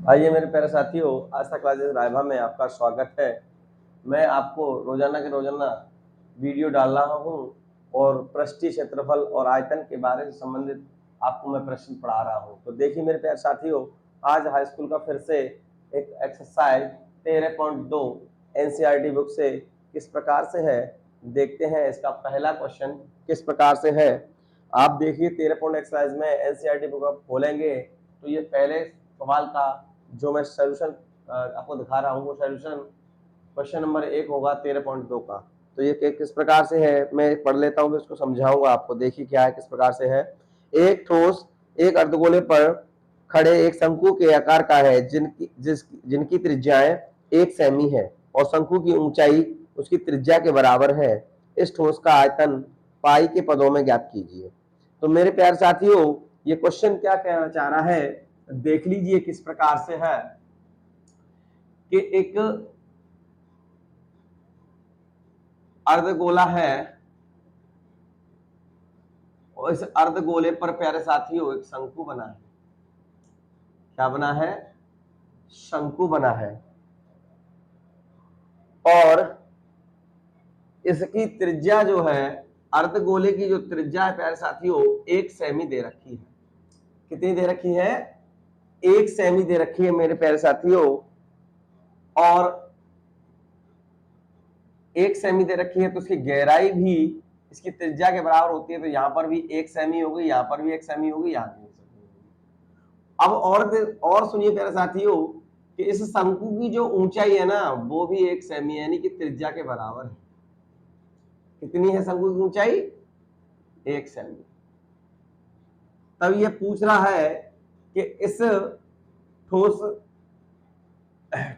आइए मेरे प्यारे साथियों, आस्था क्लासेस रायभा में आपका स्वागत है। मैं आपको रोजाना के रोजाना वीडियो डाल रहा हूं और पृष्ठीय क्षेत्रफल और आयतन के बारे से संबंधित आपको मैं प्रश्न पढ़ा रहा हूं। तो देखिए मेरे प्यारे साथियों, आज हाई स्कूल का फिर से एक एक्सरसाइज 13.2 एनसीईआरटी बुक से किस प्रकार से है देखते हैं। इसका पहला क्वेश्चन किस प्रकार से है आप देखिए। 13 एक्सरसाइज में एनसीईआरटी बुक आप खोलेंगे तो ये पहले सवाल का जो मैं सोल्यूशन आपको दिखा रहा हूँ वो सोल्यूशन क्वेश्चन नंबर 1 होगा 13.2 का। तो ये किस प्रकार से है मैं पढ़ लेता हूँ, उसको समझाऊंगा आपको। देखिए क्या है, किस प्रकार से है। एक ठोस एक अर्धगोले पर खड़े एक शंकु के आकार का है जिनकी त्रिज्याएं 1 सेमी है और शंकु की ऊंचाई उसकी त्रिज्या के बराबर है। इस ठोस का आयतन पाई के पदों में ज्ञात कीजिए। तो मेरे प्यारे साथियों, ये क्वेश्चन क्या कहना चाह रहा है देख लीजिए किस प्रकार से है कि एक अर्धगोला है और इस अर्धगोले पर प्यारे साथियों एक शंकु बना है। क्या बना है? शंकु बना है और इसकी त्रिज्या जो है, अर्धगोले की जो त्रिज्या है प्यारे साथियों 1 सेमी दे रखी है। कितनी दे रखी है? 1 सेमी दे रखी है मेरे प्यारे साथियों। और 1 सेमी दे रखी है तो उसकी गहराई भी इसकी त्रिज्या के बराबर होती है। तो यहां पर भी 1 सेमी होगी, यहां पर भी 1 सेमी होगी, यहां भी 1 सेमी होगी। अब और सुनिए प्यारे साथियों कि इस शंकु की जो ऊंचाई है ना वो भी 1 सेमी है, यानी कि त्रिज्या के बराबर है। कितनी है शंकु की ऊंचाई? 1 सेमी। तब ये पूछ रहा है कि इस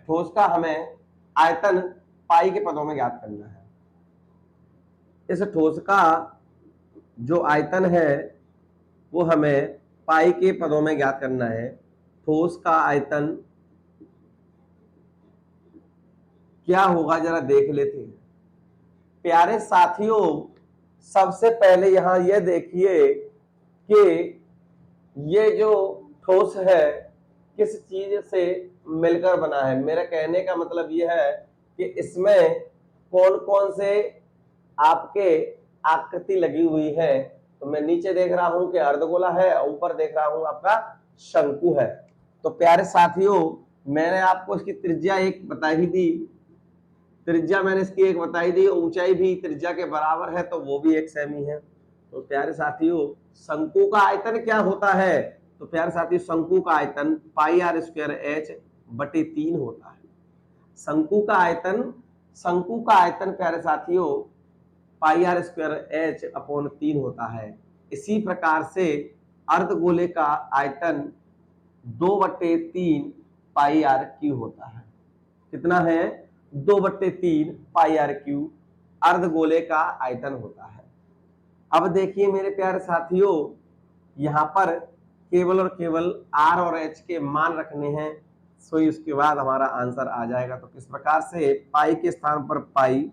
ठोस का हमें आयतन पाई के पदों में ज्ञात करना है। इस ठोस का जो आयतन है वो हमें पाई के पदों में ज्ञात करना है। ठोस का आयतन क्या होगा जरा देख लेते हैं। प्यारे साथियों, सबसे पहले यहां यह देखिए कि ये जो ठोस है किस चीज से मिलकर बना है। मेरा कहने का मतलब यह है कि इसमें कौन कौन से आपके आकृति लगी हुई है। तो मैं नीचे देख रहा हूं कि अर्धगोला है और ऊपर देख रहा हूं आपका शंकु है। तो प्यारे साथियों, मैंने आपको इसकी त्रिज्या 1 बता ही दी। त्रिज्या मैंने इसकी 1 बताई दी, ऊंचाई भी त्रिज्या के बराबर है तो वो भी 1 सेमी है। तो प्यारे साथियों, शंकु का आयतन क्या होता है? तो प्यारे साथियों, शंकु का आयतन पाई आर स्क्वायर एच बटे 3 होता है। शंकु का आयतन प्यारे साथियों पाई आर स्क्वायर एच अपॉन 3 होता है। इसी प्रकार से अर्धगोले का आयतन 2/3 पाई आर क्यू होता है। कितना है? 2/3 पाई आर क्यू अर्धगोले का आयतन होता है। अब देखिए मेरे प्यारे साथियों, यहां पर केवल और केवल आर और एच के मान रखने हैं, सो उसके बाद हमारा आंसर आ जाएगा। तो किस प्रकार से पाई के स्थान पर पाई,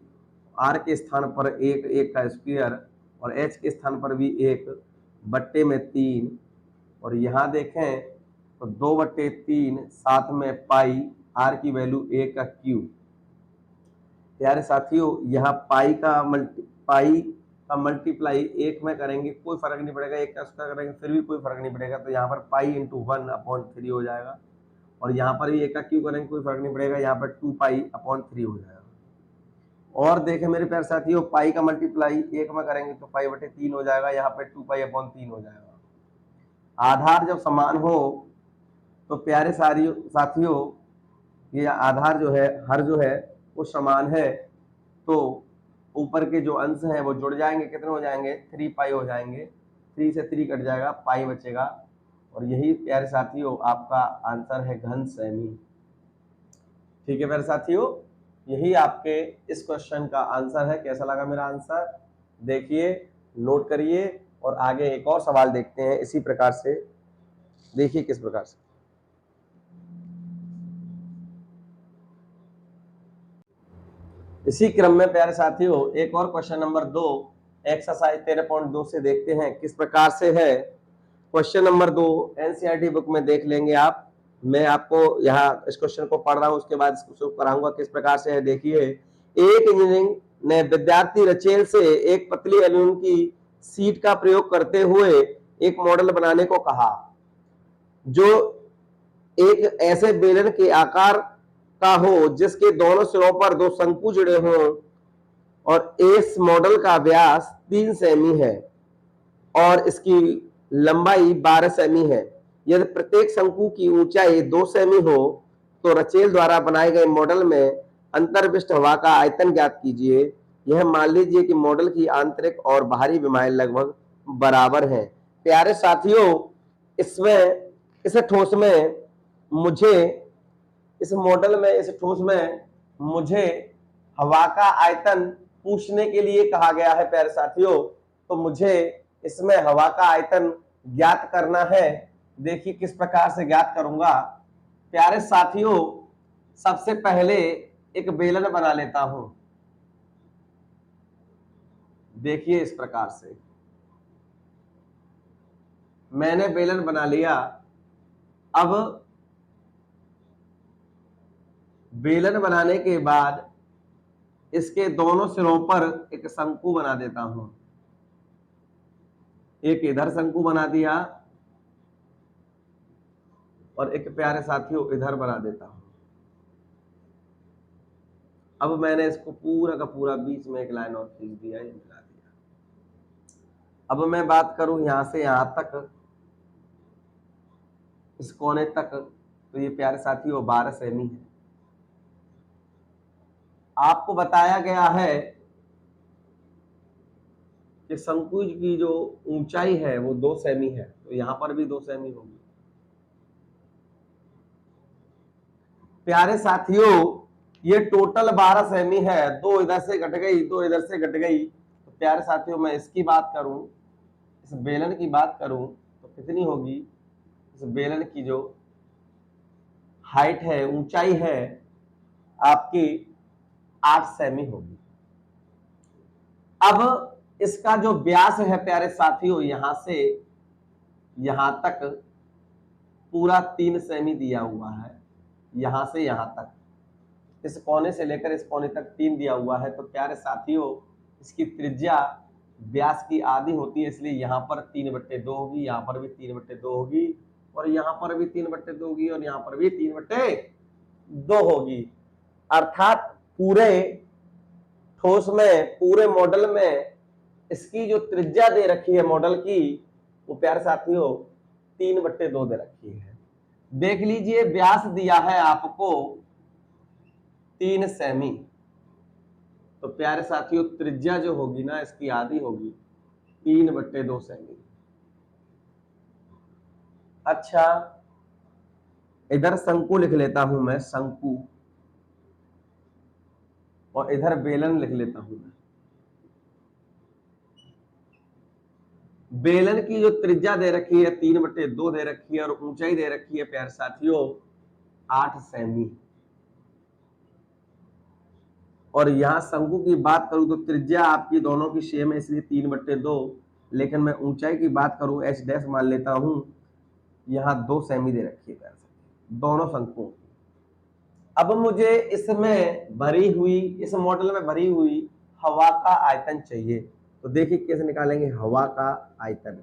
आर के स्थान पर 1 का स्क्वायर और एच के स्थान पर भी 1 बट्टे में 3 और यहां देखें तो 2/3 साथ में पाई आर की वैल्यू 1 का क्यूब। प्यारे साथियों, यहाँ पाई का मल्टीप्लाई 1 में करेंगे कोई फर्क नहीं पड़ेगा, 1 का स्क्वायर करेंगे फिर भी कोई फर्क नहीं पड़ेगा। तो यहाँ पर पाई इंटू 1/3 हो जाएगा और यहाँ पर भी 1 का क्यूब करेंगे कोई फर्क नहीं पड़ेगा, यहाँ पर 2 पाई/3 हो जाएगा। और देखें मेरे प्यारे साथियों, पाई का मल्टीप्लाई 1 में करेंगे तो पाई/3 हो जाएगा, यहाँ पे 2 पाई/3 हो जाएगा। आधार जब समान हो तो प्यारे साथियों, ये आधार जो है, हर जो है वो समान है तो ऊपर के जो अंश हैं वो जुड़ जाएंगे। कितने हो जाएंगे? 3 पाई हो जाएंगे। 3 से 3 कट जाएगा, पाई बचेगा और यही प्यारे साथियों आपका आंसर है घन सेमी। ठीक है प्यारे साथियों, यही आपके इस क्वेश्चन का आंसर है। कैसा लगा मेरा आंसर? देखिए, नोट करिए और आगे एक और सवाल देखते हैं इसी प्रकार से। देखिए किस प्रकार से। इसी क्रम में प्यारे साथियों एक और क्वेश्चन नंबर 2 एक्सरसाइज 13.2 से देखते हैं किस प्रकार से है। क्वेश्चन नंबर 2 एनसीईआरटी बुक में देख लेंगे आप। मैं आपको यहाँ इस क्वेश्चन को पढ़ रहा हूं, उसके बाद इसको कराऊंगा किस प्रकार से है। देखिए, एक इंजीनियरिंग ने विद्यार्थी रचेल से एक पतली एल्यूमीनियम की सीट का प्रयोग करते हुए एक मॉडल बनाने को कहा जो एक ऐसे बेलन के आकार का हो जिसके दोनों सिरों पर दो शंकु जुड़े हों और इस मॉडल का व्यास 3 सेमी है और इसकी लंबाई 12 सेमी है। यदि प्रत्येक शंकु की ऊंचाई 2 सेमी हो तो रचेल द्वारा बनाए गए मॉडल में अंतर्विष्ट हवा का आयतन ज्ञात कीजिए। यह मान लीजिए कि मॉडल की आंतरिक और बाहरी विमाएं लगभग बराबर हैं। प्यारे साथियों, इसमें इस ठोस में मुझे इस मॉडल में इस ठोस में मुझे हवा का आयतन पूछने के लिए कहा गया है। प्यारे साथियों, तो मुझे इसमें हवा का आयतन ज्ञात करना है। देखिए किस प्रकार से ज्ञात करूंगा। प्यारे साथियों, सबसे पहले एक बेलन बना लेता हूं। देखिए इस प्रकार से मैंने बेलन बना लिया। अब बेलन बनाने के बाद इसके दोनों सिरों पर एक शंकु बना देता हूं। एक इधर शंकु बना दिया और एक प्यारे साथियों इधर बना देता हूं। अब मैंने इसको पूरा का पूरा बीच में एक लाइन और खींच दिया, ये मिला दिया। अब मैं बात करूं यहां से यहां तक, इस कोने तक, तो ये प्यारे साथियों 12 सेमी है। आपको बताया गया है कि शंकु की जो ऊंचाई है वो 2 सेमी है, तो यहां पर भी 2 सेमी होगी। प्यारे साथियों, ये टोटल 12 सेमी है। 2 इधर से घट गई, 2 इधर से घट गई। तो प्यारे साथियों, मैं इसकी बात करूं, इस बेलन की बात करूं तो कितनी होगी? इस बेलन की जो हाइट है, ऊंचाई है आपकी 8 सेमी होगी। अब इसका जो व्यास है प्यारे साथियों, यहां से यहां तक पूरा 3 सेमी दिया हुआ है। यहां से यहां तक, इस कोने से लेकर इस कोने तक 3 दिया हुआ है। तो प्यारे साथियों, इसकी त्रिज्या व्यास की आधी होती है, इसलिए यहां पर 3/2 होगी, यहां पर भी 3/2 होगी और यहां पर भी 3/2 होगी और यहां पर भी 3/2 होगी। अर्थात पूरे ठोस में, पूरे मॉडल में इसकी जो त्रिज्या दे रखी है मॉडल की, वो प्यारे साथियों 3/2 दे रखी है। देख लीजिए, व्यास दिया है आपको 3 सेमी, तो प्यारे साथियों त्रिज्या जो होगी ना इसकी आधी होगी, 3/2 सेमी। अच्छा, इधर शंकु लिख लेता हूं मैं, शंकु, और इधर बेलन लिख लेता हूं मैं। बेलन की जो त्रिज्या दे रखी है 3/2 दे रखी है और ऊंचाई दे रखी है प्यारे साथियों 8 सेमी। और यहां शंकु की बात करूं तो त्रिज्या आपकी दोनों की सेम है, इसलिए 3/2, लेकिन मैं ऊंचाई की बात करूं एच डैश मान लेता हूं, यहां 2 सेमी दे रखी है दोनों शंकुओं की। अब मुझे इसमें भरी हुई, इस मॉडल में भरी हुई हवा का आयतन चाहिए। तो देखिए कैसे निकालेंगे हवा का आयतन।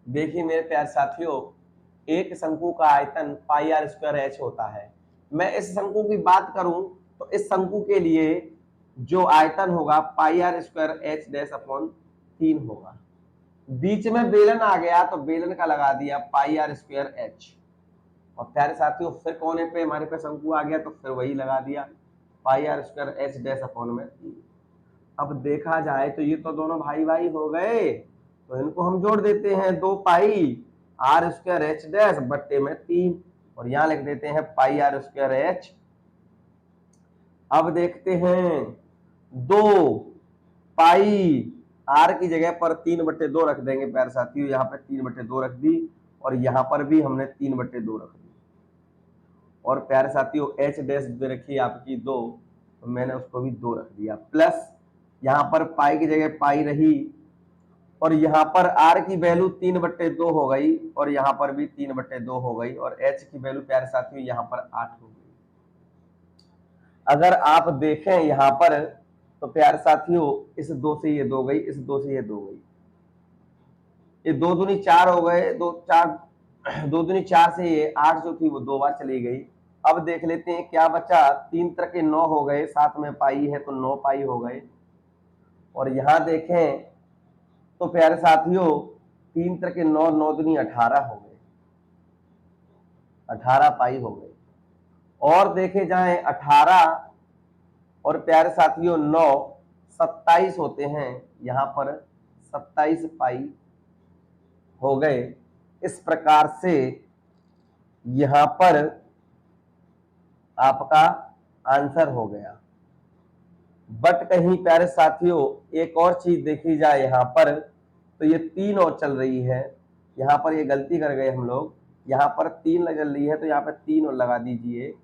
देखिए मेरे प्यारे साथियों, एक शंकु का आयतन πr²h होता है। मैं इस शंकु की बात करूं तो इस शंकु के लिए जो आयतन होगा πr²h-3 होगा। बीच में बेलन आ गया तो बेलन का लगा दिया πr²h, और प्यारे साथियों फिर कोने पे हमारे पे शंकु आ गया तो फिर वही लगा दिया πr²h-3। अब देखा जाए तो ये तो दोनों भाई भाई हो गए, तो इनको हम जोड़ देते हैं, 2πr²h-3 और यहां लिख देते हैं πr²h। अब देखते हैं 2πr की जगह पर 3/2 रख देंगे प्यारे साथियों। यहाँ पे 3/2 रख दी और यहाँ पर भी हमने 3/2 रख दी, और प्यारे साथियों h डैश दे रखी आपकी 2, तो मैंने उसको भी 2 रख दिया, प्लस यहाँ पर पाई की जगह पाई रही और यहाँ पर r की वैल्यू 3/2 हो गई और यहाँ पर भी 3/2 हो गई और h की वैल्यू प्यारे साथियों यहाँ पर 8 हो गई। अगर आप देखें यहाँ पर तो प्यारे साथियों इस 2 से ये 2 गई, इस 2 से ये 2 गई, ये 2 दूनी 4 हो गए, 2 दूनी 4 से ये 8 जो थी वो 2 बार चली गई। अब देख लेते हैं क्या बचा, 3 तरह के 9 हो गए, साथ में पाई है तो 9 पाई हो गए। और यहाँ देखें तो प्यारे साथियों 3 तरह के 9, 9 दूनी 18 हो गए, 18 पाई हो गए। और देखे जाए 18 और प्यारे साथियों 9 27 होते हैं, यहाँ पर 27 पाई हो गए। इस प्रकार से यहाँ पर आपका आंसर हो गया। बट कहीं प्यारे साथियों एक और चीज देखी जाए यहाँ पर तो ये 3 और चल रही है, यहाँ पर ये गलती कर गए हम लोग, यहाँ पर 3 चल रही है तो यहाँ पर 3 और लगा दीजिए,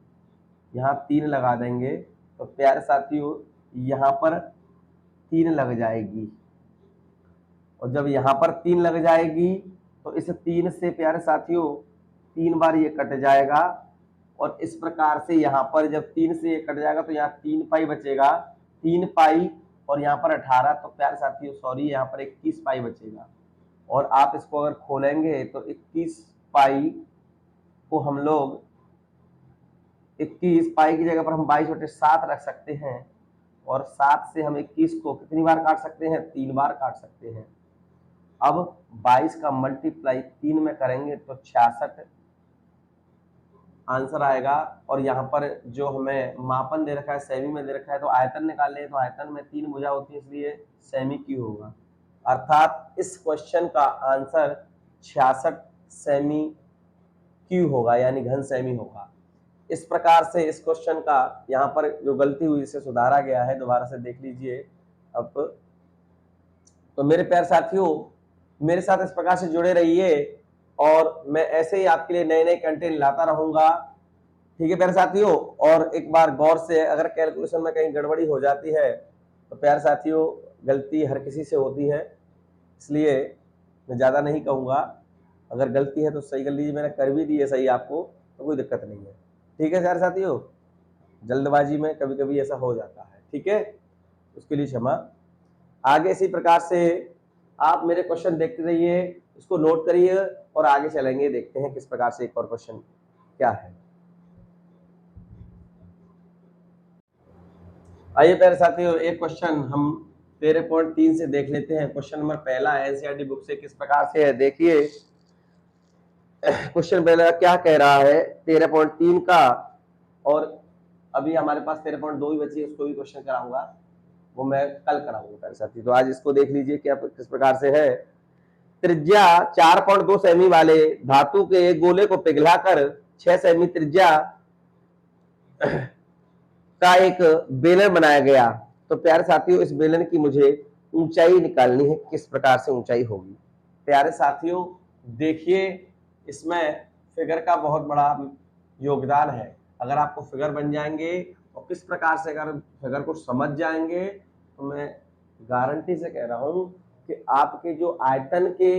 यहाँ 3 लगा देंगे तो प्यारे साथियों यहाँ पर 3 लग जाएगी। और जब यहाँ पर 3 लग जाएगी तो इस 3 से प्यारे साथियों 3 बार ये कट जाएगा और इस प्रकार से यहाँ पर जब 3 से ये कट जाएगा तो यहाँ 3 पाई बचेगा, 3 पाई और यहाँ पर 18 तो प्यारे साथियों सॉरी यहाँ पर 21 पाई बचेगा। और आप इसको अगर खोलेंगे तो 21 पाई को हम लोग 21 पाई की जगह पर हम 22/7 रख सकते हैं और 7 से हम 21 को कितनी बार काट सकते हैं, 3 बार काट सकते हैं। अब 22 का मल्टीप्लाई 3 में करेंगे तो 66 आंसर आएगा। और यहाँ पर जो हमें मापन दे रखा है सेमी में दे रखा है तो आयतन निकालें तो आयतन में 3 भुजा होती है इसलिए सेमी क्यू होगा। अर्थात इस क्वेश्चन का आंसर 66 सेमी क्यू होगा यानी घन सेमी होगा। इस प्रकार से इस क्वेश्चन का यहाँ पर जो गलती हुई इसे सुधारा गया है, दोबारा से देख लीजिए। अब तो मेरे प्यारे साथियों मेरे साथ इस प्रकार से जुड़े रहिए और मैं ऐसे ही आपके लिए नए नए कंटेंट लाता रहूंगा, ठीक है प्यारे साथियों। और एक बार गौर से अगर कैलकुलेशन में कहीं गड़बड़ी हो जाती है तो प्यारे साथियों गलती हर किसी से होती है, इसलिए मैं ज़्यादा नहीं कहूँगा, अगर गलती है तो सही कर लीजिए, मैंने कर भी दी है सही आपको तो कोई दिक्कत नहीं है, ठीक है प्यारे साथियों। जल्दबाजी में कभी कभी ऐसा हो जाता है, ठीक है, उसके लिए क्षमा। आगे इसी प्रकार से आप मेरे क्वेश्चन देखते रहिए, इसको नोट करिए और आगे चलेंगे, देखते हैं किस प्रकार से एक और क्वेश्चन क्या है। आइए प्यारे साथियों एक क्वेश्चन हम 13.3 से देख लेते हैं। क्वेश्चन नंबर पहला एनसीईआरटी बुक से किस प्रकार से है, देखिए क्वेश्चन पहला क्या कह रहा है 13.3 का, और अभी हमारे पास 13.2 ही बची है, उसको भी क्वेश्चन कराऊंगा, वो मैं कल कराऊंगा प्यारे साथी। तो आज इसको देख लीजिए क्या किस प्रकार से है। त्रिज्या 4.2 सेमी वाले धातु के एक गोले को पिघलाकर 6 सेमी त्रिज्या का एक बेलन बनाया गया। तो प्यारे साथियों इस बेलन की मुझे ऊंचाई निकालनी है, किस प्रकार से ऊंचाई होगी। प्यारे साथियों देखिए इसमें फिगर का बहुत बड़ा योगदान है। अगर आपको फिगर बन जाएंगे और किस प्रकार से अगर फिगर को समझ जाएंगे तो मैं गारंटी से कह रहा हूं कि आपके जो आयतन के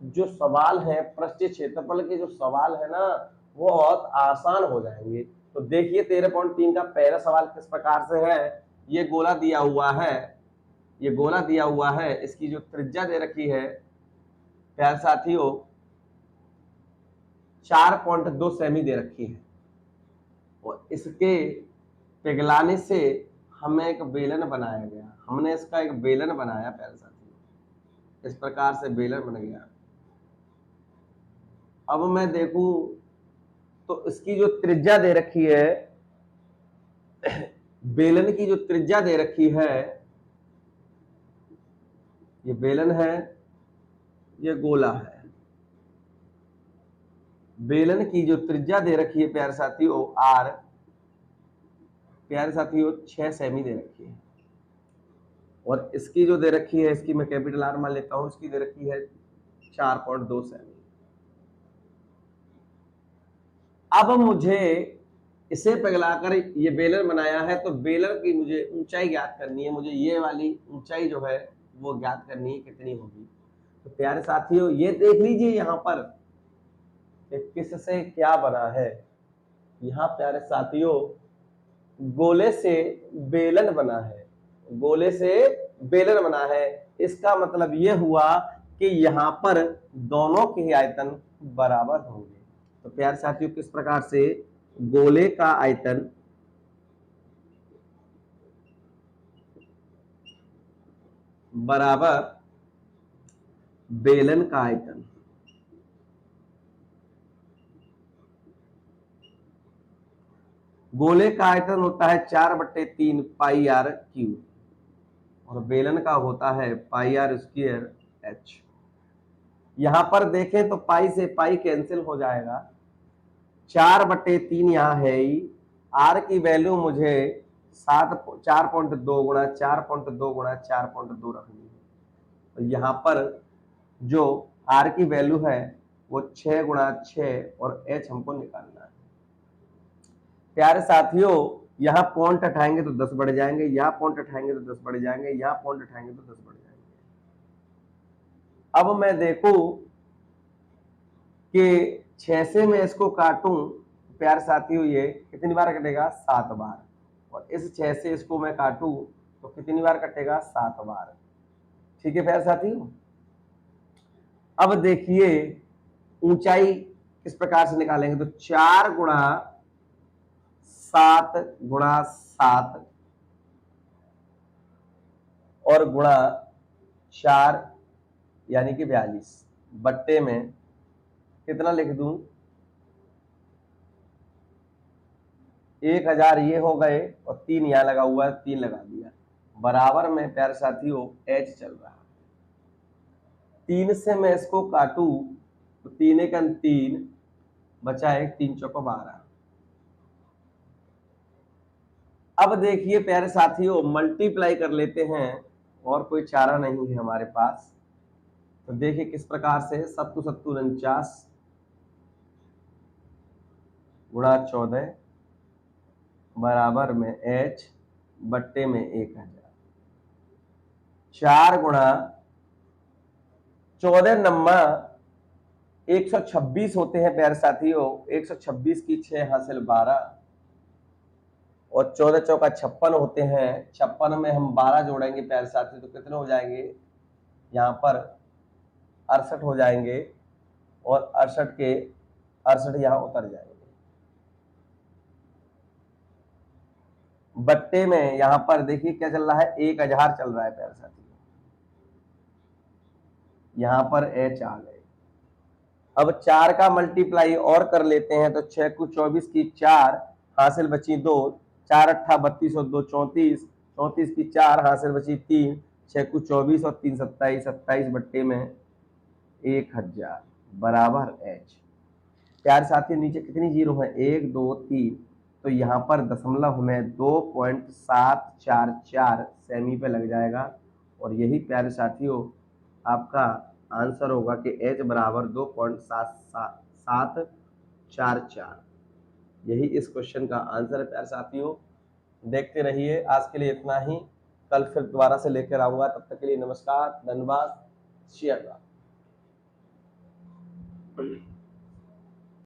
जो सवाल हैं, पृष्ठीय क्षेत्रफल के जो सवाल है ना, वो बहुत आसान हो जाएंगे। तो देखिए 13.3 का पहला सवाल किस प्रकार से है। ये गोला दिया हुआ है, ये गोला दिया हुआ है, इसकी जो त्रिज्या दे रखी है प्यारे साथियों 4.2 सेमी दे रखी है और इसके पिघलाने से हमें एक बेलन बनाया गया, हमने इसका एक बेलन बनाया प्यारे साथियों, इस प्रकार से बेलन बन गया। अब मैं देखूं तो इसकी जो त्रिज्या दे रखी है, बेलन की जो त्रिज्या दे रखी है, ये बेलन है, ये गोला है। बेलन की जो त्रिज्या दे रखी है प्यारे साथियों आर, प्यारे साथियों 6 सेमी दे रखी है और इसकी जो दे रखी है, इसकी मैं कैपिटल आर मान लेता हूं, इसकी दे रखी है 4.2 सेमी। अब मुझे इसे पिघलाकर ये बेलन बनाया है तो बेलन की मुझे ऊंचाई ज्ञात करनी है, मुझे ये वाली ऊंचाई जो है वो ज्ञात करनी है कितनी होगी। तो प्यारे साथियों ये देख लीजिए यहाँ पर कि किससे क्या बना है। यहाँ प्यारे साथियों गोले से बेलन बना है, गोले से बेलन बना है। इसका मतलब ये हुआ कि यहाँ पर दोनों के आयतन बराबर होंगे। तो प्यारे साथियों किस प्रकार से गोले का आयतन बराबर बेलन का आयतन, गोले का आयतन होता है 4/3 पाई आर क्यूब और बेलन का होता है पाई आर स्क्वायर एच। यहां पर देखें तो पाई से पाई कैंसिल हो जाएगा, 4/3 यहाँ है ही, आर की वैल्यू मुझे 4.2 गुणा 4.2 गुणा 4.2 रखनी है। तो यहाँ पर जो आर की वैल्यू है वो 6 गुणा 6 और एच हमको निकालना है। प्यारे साथियों यहाँ पॉइंट हटाएंगे तो 10 बढ़ जाएंगे, यहाँ पॉइंट हटाएंगे तो 10 बढ़ जाएंगे, यहाँ पॉइंट हटाएंगे तो 10 बढ़ जाएंगे। अब मैं देखूं कि 6 से मैं इसको काटूं, प्यारे साथियों ये कितनी बार कटेगा? 7 बार। और इस 6 से इसको मैं काटूं तो कितनी बार कटेगा? 7 बार। ठीक है प्यारे साथियों। अब देखिए ऊंचाई किस प्रकार से निकालेंगे, तो 4 गुणा 7 गुणा 7 और गुणा 4 यानी कि 42 बट्टे में कितना लिख दूं? 1000 ये हो गए और 3 यहां लगा हुआ है, 3 लगा दिया, बराबर में प्यारे साथियों एच चल रहा है। 3 से मैं इसको काटूं तो 3 एक 3 बचा है, 3 चौको 12। अब देखिए प्यारे साथियों मल्टीप्लाई कर लेते हैं और कोई चारा नहीं है हमारे पास। तो देखिए किस प्रकार से 7 7 49 गुणा 14 बराबर में h बट्टे में 1000। 4 गुणा 14 नम्मा 126 होते हैं प्यारे साथियों। 126 की 6 हासिल 12 और 14 चौका 56 होते हैं। 56 में हम 12 जोड़ेंगे प्यारे साथियों तो कितने हो जाएंगे? यहाँ पर 68 हो जाएंगे और 68 के 68 यहाँ उतर जाएंगे। बट्टे में यहाँ पर देखिए क्या चल रहा है? 1000 चल रहा है प्यारे साथियों। यहाँ पर एच आ गए। अब 4 का मल्टीप्लाई और कर लेते हैं तो 6 को 24 की 4 हासिल बची 2, 4 अट्ठा 32 और 2 34, 34 की 4 हासिल बची 3, 6 को 24 और 3 27, 27 बट्टे में 1000 बराबर एच। प्यारे साथी नीचे कितनी जीरो है? 1 2 3, तो यहाँ पर दशमलव में 2.744 सेमी पे लग जाएगा और यही प्यारे साथियों आपका आंसर होगा कि h बराबर 2.7744। यही इस क्वेश्चन का आंसर है प्यारे साथियों। देखते रहिए। आज के लिए इतना ही, कल फिर दोबारा से लेकर आऊंगा। तब तक के लिए नमस्कार, धन्यवाद, शेयर।